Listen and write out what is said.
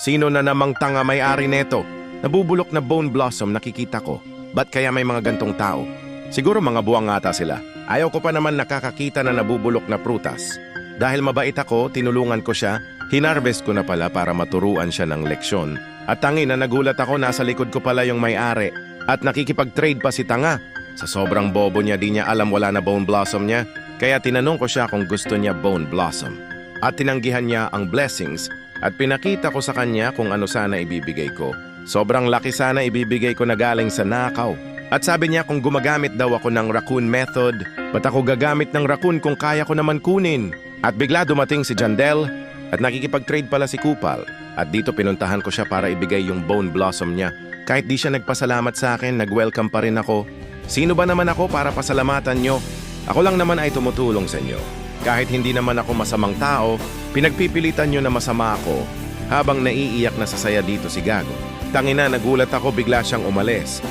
Sino na namang tanga may-ari neto? Nabubulok na bone blossom nakikita ko. Ba't kaya may mga gantong tao? Siguro mga buwang ata sila. Ayaw ko pa naman nakakakita na nabubulok na prutas. Dahil mabait ako, tinulungan ko siya, hinarvest ko na pala para maturuan siya ng leksyon. At tangin na nagulat ako, nasa likod ko pala yung may-ari. At nakikipag-trade pa si tanga. Sa sobrang bobo niya, di niya alam wala na bone blossom niya. Kaya tinanong ko siya kung gusto niya bone blossom. At tinanggihan niya ang blessings at pinakita ko sa kanya kung ano sana ibibigay ko. Sobrang laki sana ibibigay ko na galing sa nakaw. At sabi niya kung gumagamit daw ako ng raccoon method, ba't ako gagamit ng raccoon kung kaya ko naman kunin? At bigla dumating si Jandel at nakikipag-trade pala si Kupal. At dito pinuntahan ko siya para ibigay yung bone blossom niya. Kahit di siya nagpasalamat sa akin, nag-welcome pa rin ako. Sino ba naman ako para pasalamatan nyo? Ako lang naman ay tumutulong sa inyo. Kahit hindi naman ako masamang tao, pinagpipilitan nyo na masama ako habang naiiyak na sasaya dito si Gago. Tangina, nagulat ako bigla siyang umalis.